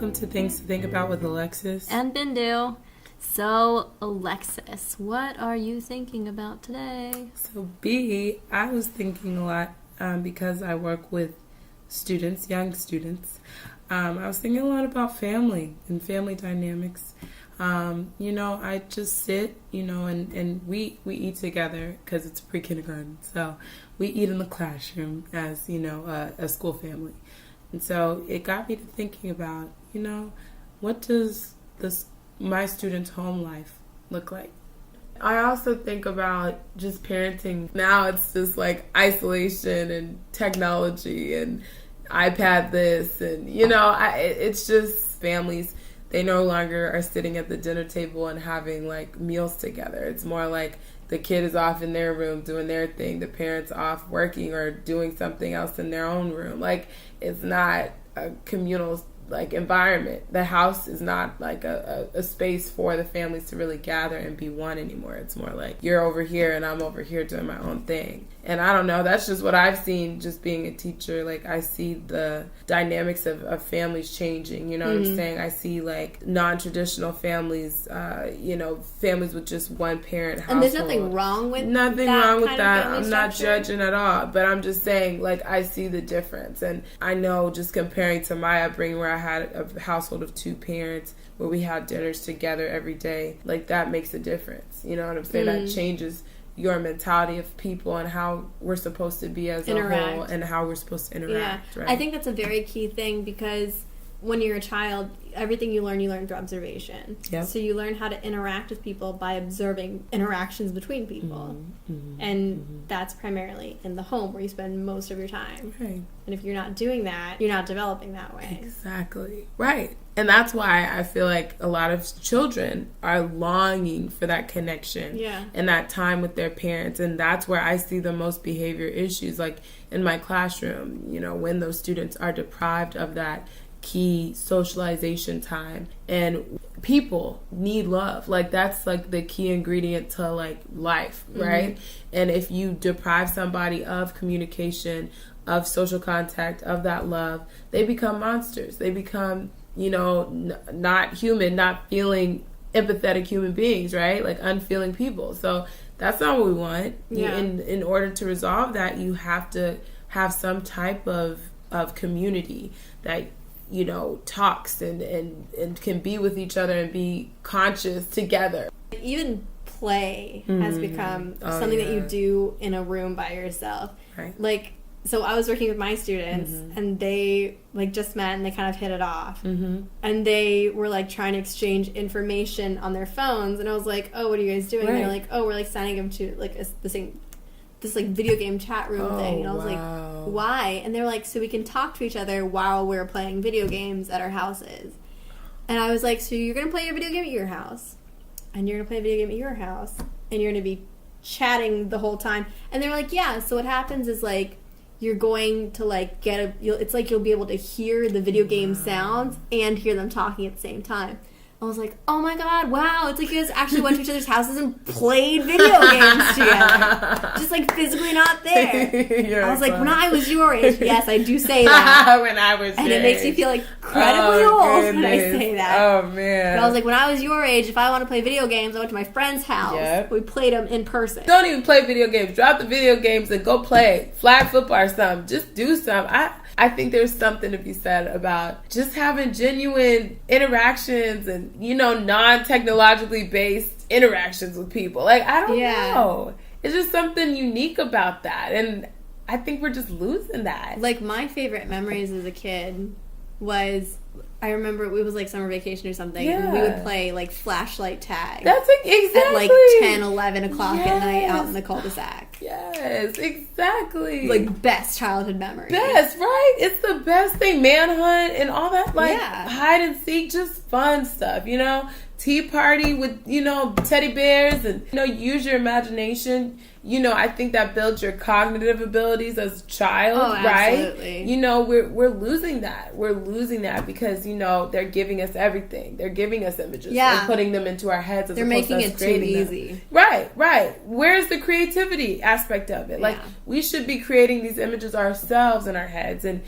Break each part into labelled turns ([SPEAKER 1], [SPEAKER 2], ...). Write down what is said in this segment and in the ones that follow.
[SPEAKER 1] welcome to Things to Think About with Alexis.
[SPEAKER 2] And Bindu. So, Alexis, what are you thinking about today?
[SPEAKER 1] So, B, I was thinking a lot because I work with students, young students. I was thinking a lot about family and family dynamics. I just sit, and we eat together because it's pre-kindergarten. So we eat in the classroom as, a school family. And so it got me to thinking about, what does my students' home life look like? I also think about just parenting. Now it's just like isolation and technology and iPad this and, it's just families. They no longer are sitting at the dinner table and having like meals together. It's more like the kid is off in their room doing their thing. The parent's off working or doing something else in their own room. Like, it's not a communal environment. The house is not like a space for the families to really gather and be one anymore. It's more like you're over here and I'm over here doing my own thing. And I don't know, that's just what I've seen just being a teacher. Like, I see the dynamics of families changing, what I'm saying? I see like non-traditional families, families with just one parent household.
[SPEAKER 2] And there's nothing wrung with
[SPEAKER 1] that. I'm not judging at all, but I'm just saying, like, I see the difference. And I know, just comparing to my upbringing where I had a household of two parents where we had dinners together every day, like, that makes a difference. You know what I'm saying? That changes your mentality of people and how we're supposed to be as a whole and how we're supposed to interact.
[SPEAKER 2] Yeah.
[SPEAKER 1] Right?
[SPEAKER 2] I think that's a very key thing because when you're a child, everything you learn through observation. Yep. So you learn how to interact with people by observing interactions between people. That's primarily in the home where you spend most of your time.
[SPEAKER 1] Right.
[SPEAKER 2] And if you're not doing that, you're not developing that way.
[SPEAKER 1] Exactly. Right. And that's why I feel like a lot of children are longing for that connection and that time with their parents. And that's where I see the most behavior issues, like in my classroom, when those students are deprived of that key socialization time. And people need love. Like, that's like the key ingredient to like life, right? And if you deprive somebody of communication, of social contact, of that love, they become monsters. They become, not human, not feeling empathetic human beings, right? Like unfeeling people. So that's not what we want.
[SPEAKER 2] Yeah.
[SPEAKER 1] In order to resolve that, you have to have some type of community that talks and can be with each other and be conscious together.
[SPEAKER 2] Even play has become something that you do in a room by yourself.
[SPEAKER 1] Right.
[SPEAKER 2] Like, so I was working with my students and they like just met and they kind of hit it off. And they were like trying to exchange information on their phones and I was like, oh, what are you guys doing?
[SPEAKER 1] Right.
[SPEAKER 2] And they're like, oh, we're like signing them to like this like video game chat room thing. And I was like, why? And they were like, so we can talk to each other while we're playing video games at our houses. And I was like, so you're going to play your video game at your house, and you're going to play a video game at your house, and you're going to be chatting the whole time. And they were like, yeah, so what happens is like, you're going to like it's like you'll be able to hear the video game sounds and hear them talking at the same time. I was like, oh my god, wow, it's like you guys actually went to each other's houses and played video games together. Just like physically not there. I was like, when I was your age, yes, I do say that.
[SPEAKER 1] When I was
[SPEAKER 2] and
[SPEAKER 1] your
[SPEAKER 2] it makes
[SPEAKER 1] age.
[SPEAKER 2] me feel like incredibly old when I say that.
[SPEAKER 1] Oh man.
[SPEAKER 2] But I was like, when I was your age, if I want to play video games, I went to my friend's house. Yep. We played them in person.
[SPEAKER 1] Don't even play video games. Drop the video games and go play flag football or something. Just do something. I think there's something to be said about just having genuine interactions and, non-technologically based interactions with people. Like, I don't know. It's just something unique about that. And I think we're just losing that.
[SPEAKER 2] Like, my favorite memories as a kid was, I remember it was like summer vacation or something, and we would play like flashlight tag.
[SPEAKER 1] That's exactly.
[SPEAKER 2] At like 10, 11 o'clock at night out in the cul-de-sac.
[SPEAKER 1] Yes, exactly.
[SPEAKER 2] Like, best childhood memory.
[SPEAKER 1] Best, right? It's the best thing. Manhunt and all that, like, hide and seek, just fun stuff, Tea party with, teddy bears and, use your imagination. I think that builds your cognitive abilities as a child, right? We're losing that. We're losing that because, they're giving us everything. They're giving us images and putting them into our heads.
[SPEAKER 2] They're making it too easy.
[SPEAKER 1] Right. Where's the creativity aspect of it? Like, we should be creating these images ourselves in our heads and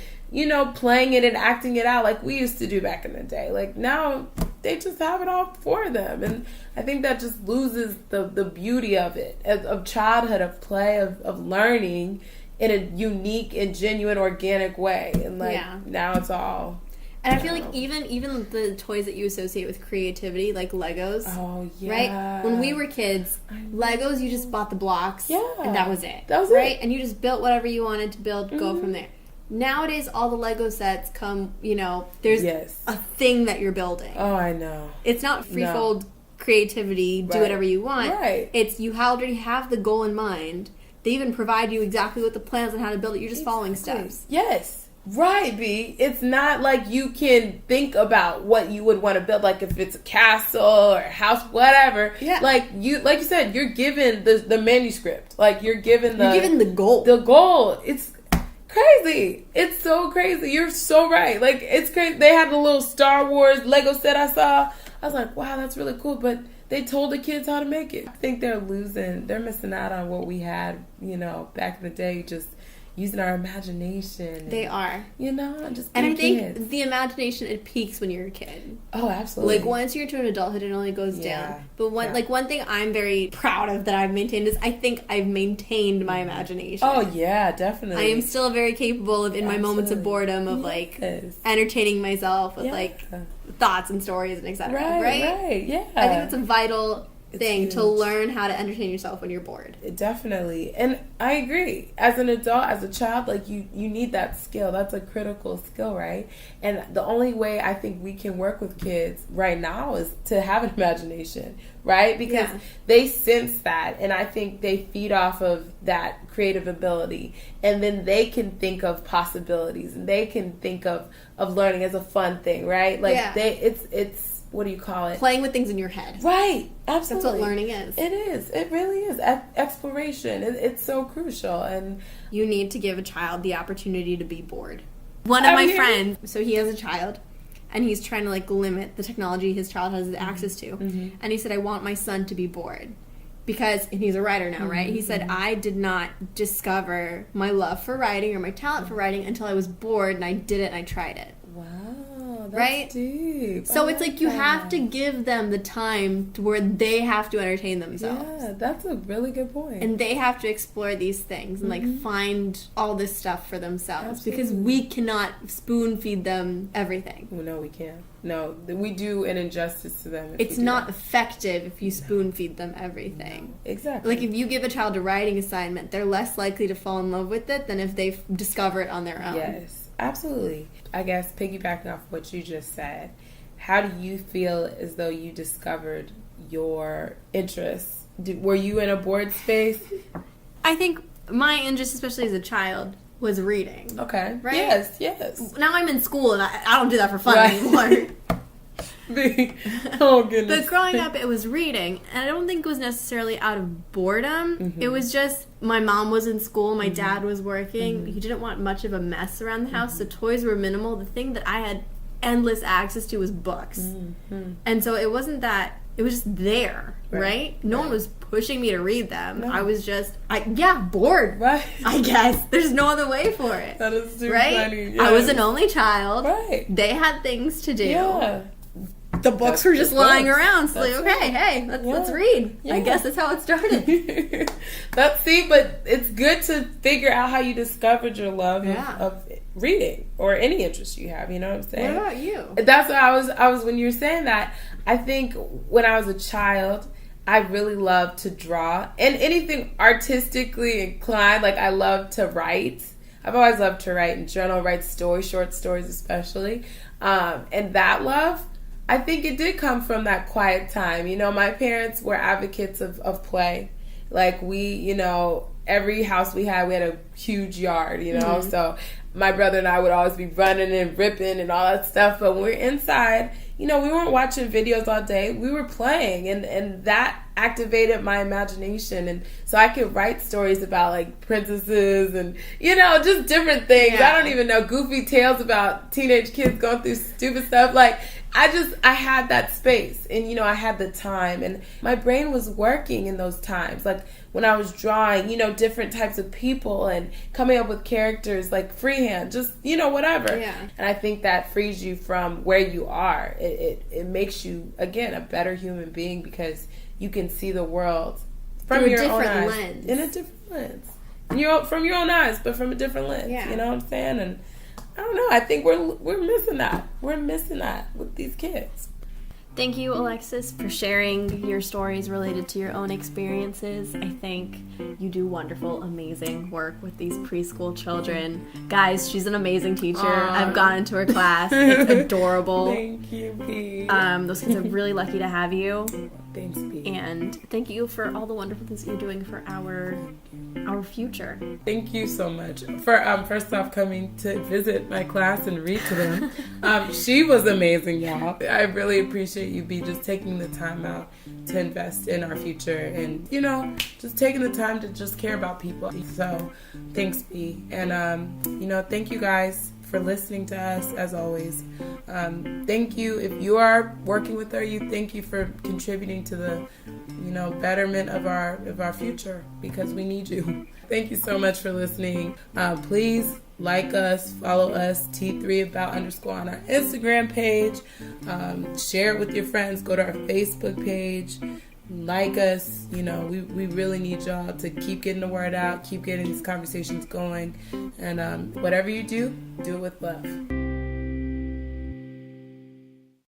[SPEAKER 1] playing it and acting it out like we used to do back in the day. Like now they just have it all for them. And I think that just loses the beauty of it, of childhood, of play, of learning in a unique and genuine, organic way. And now it's all...
[SPEAKER 2] And I feel like even the toys that you associate with creativity, like Legos.
[SPEAKER 1] Oh, yeah.
[SPEAKER 2] Right? When we were kids, Legos, you just bought the blocks.
[SPEAKER 1] Yeah.
[SPEAKER 2] And that was it.
[SPEAKER 1] That was
[SPEAKER 2] right?
[SPEAKER 1] it.
[SPEAKER 2] And you just built whatever you wanted to build, go from there. Nowadays, all the Lego sets come, there's a thing that you're building.
[SPEAKER 1] Oh, I know.
[SPEAKER 2] It's not free-fold creativity, do whatever you want.
[SPEAKER 1] Right.
[SPEAKER 2] It's you already have the goal in mind. They even provide you exactly what the plans on how to build it. You're just following steps.
[SPEAKER 1] Yes. Right, B. It's not like you can think about what you would want to build, like if it's a castle or a house, whatever.
[SPEAKER 2] Yeah.
[SPEAKER 1] Like you said, you're given the manuscript. Like you're given
[SPEAKER 2] the goal.
[SPEAKER 1] The goal. It's crazy. It's so crazy. You're so right. Like it's crazy. They had the little Star Wars Lego set I saw. I was like, wow, that's really cool. But they told the kids how to make it. I think they're missing out on what we had, back in the day, just using our imagination.
[SPEAKER 2] They are.
[SPEAKER 1] Just
[SPEAKER 2] and I think
[SPEAKER 1] kids.
[SPEAKER 2] The imagination, it peaks when you're a kid.
[SPEAKER 1] Oh, absolutely.
[SPEAKER 2] Like once you're to an adulthood, it only goes down. But one thing I'm very proud of that I've maintained is I think I've maintained my imagination.
[SPEAKER 1] Oh, yeah, definitely.
[SPEAKER 2] I am still very capable of, in my moments of boredom, of entertaining myself with thoughts and stories and etc.
[SPEAKER 1] Right, yeah.
[SPEAKER 2] I think it's a vital thing to learn how to entertain yourself when you're bored.
[SPEAKER 1] Definitely. And I agree. As an adult, as a child, like you need that skill. That's a critical skill, right? And the only way I think we can work with kids right now is to have an imagination, right? Because they sense that, and I think they feed off of that creative ability, and then they can think of possibilities, and they can think of learning as a fun thing, right? Like it's what do you call it?
[SPEAKER 2] Playing with things in your head.
[SPEAKER 1] Right. Absolutely.
[SPEAKER 2] That's what learning is.
[SPEAKER 1] It is. It really is. Exploration. It's so crucial. And
[SPEAKER 2] you need to give a child the opportunity to be bored. One of my friends, so he has a child, and he's trying to limit the technology his child has access to. Mm-hmm. And he said, I want my son to be bored. Because, and he's a writer now, right? He said, I did not discover my love for writing or my talent for writing until I was bored and I did it and I tried it.
[SPEAKER 1] Wow, that's
[SPEAKER 2] right?
[SPEAKER 1] deep.
[SPEAKER 2] So it's like you have to give them the time to where they have to entertain themselves.
[SPEAKER 1] Yeah, that's a really good point.
[SPEAKER 2] And they have to explore these things and find all this stuff for themselves. Absolutely. Because we cannot spoon feed them everything.
[SPEAKER 1] No, we can't. No, we do an injustice to them.
[SPEAKER 2] It's not effective if you spoon feed them everything.
[SPEAKER 1] No, exactly.
[SPEAKER 2] Like if you give a child a writing assignment, they're less likely to fall in love with it than if they discover it on their own.
[SPEAKER 1] Yes, absolutely. I guess piggybacking off what you just said, how do you feel as though you discovered your interests? Were you in a bored space?
[SPEAKER 2] I think my interest, especially as a child, was reading.
[SPEAKER 1] Okay.
[SPEAKER 2] Right?
[SPEAKER 1] Yes.
[SPEAKER 2] Now I'm in school and I don't do that for fun anymore.
[SPEAKER 1] Oh, goodness.
[SPEAKER 2] But growing up, it was reading. And I don't think it was necessarily out of boredom. Mm-hmm. It was just my mom was in school. My dad was working. Mm-hmm. He didn't want much of a mess around the house. So toys were minimal. The thing that I had endless access to was books. Mm-hmm. And so it wasn't that... It was just there, right? No one was pushing me to read them. No. I was just, bored. Right. I guess. There's no other way for it.
[SPEAKER 1] That is super funny. Yes.
[SPEAKER 2] I was an only child.
[SPEAKER 1] Right.
[SPEAKER 2] They had things to do.
[SPEAKER 1] Yeah.
[SPEAKER 2] The books were just lying around. So let's read. Yeah. I guess that's how it started.
[SPEAKER 1] But it's good to figure out how you discovered your love of reading or any interest you have. You know what I'm saying?
[SPEAKER 2] What about you?
[SPEAKER 1] That's what I was when you were saying that. I think when I was a child, I really loved to draw and anything artistically inclined. Like I love to write. I've always loved to write and journal, write stories, short stories especially. And that love, I think it did come from that quiet time. You know, my parents were advocates of play. Like we, every house we had a huge yard, Mm-hmm. So my brother and I would always be running and ripping and all that stuff. But when we're inside, we weren't watching videos all day. We were playing, and that activated my imagination. And so I could write stories about, like, princesses and, just different things. Yeah. I don't even know, goofy tales about teenage kids going through stupid stuff. Like, I had that space, and, I had the time. And my brain was working in those times. Like, when I was drawing, different types of people and coming up with characters like freehand, just, whatever.
[SPEAKER 2] Yeah.
[SPEAKER 1] And I think that frees you from where you are. It makes you, again, a better human being because you can see the world from your own eyes.
[SPEAKER 2] Lens.
[SPEAKER 1] In a different lens. From your own eyes, but from a different lens.
[SPEAKER 2] Yeah.
[SPEAKER 1] You know what I'm saying? And I don't know. I think we're missing that. We're missing that with these kids.
[SPEAKER 3] Thank you, Alexis, for sharing your stories related to your own experiences. I think you do wonderful, amazing work with these preschool children. Guys, she's an amazing teacher. I've gone into her class. It's adorable.
[SPEAKER 1] Thank you, B.
[SPEAKER 3] Those kids are really lucky to have you.
[SPEAKER 1] Thanks, B.
[SPEAKER 3] And thank you for all the wonderful things you're doing for our future.
[SPEAKER 1] Thank you so much for first off coming to visit my class and read to them. She was amazing, y'all. I really appreciate you, B, just taking the time out to invest in our future and just taking the time to just care about people. So thanks, B. And thank you guys for listening to us as always. Thank you if you are working with our youth. Thank you for contributing to the betterment of our future, because we need you. Thank you so much for listening. Please like us, follow us, T3about_ on our Instagram page. Share it with your friends. Go to our Facebook page. Like us. We really need y'all to keep getting the word out, keep getting these conversations going. And whatever you do, do it with love.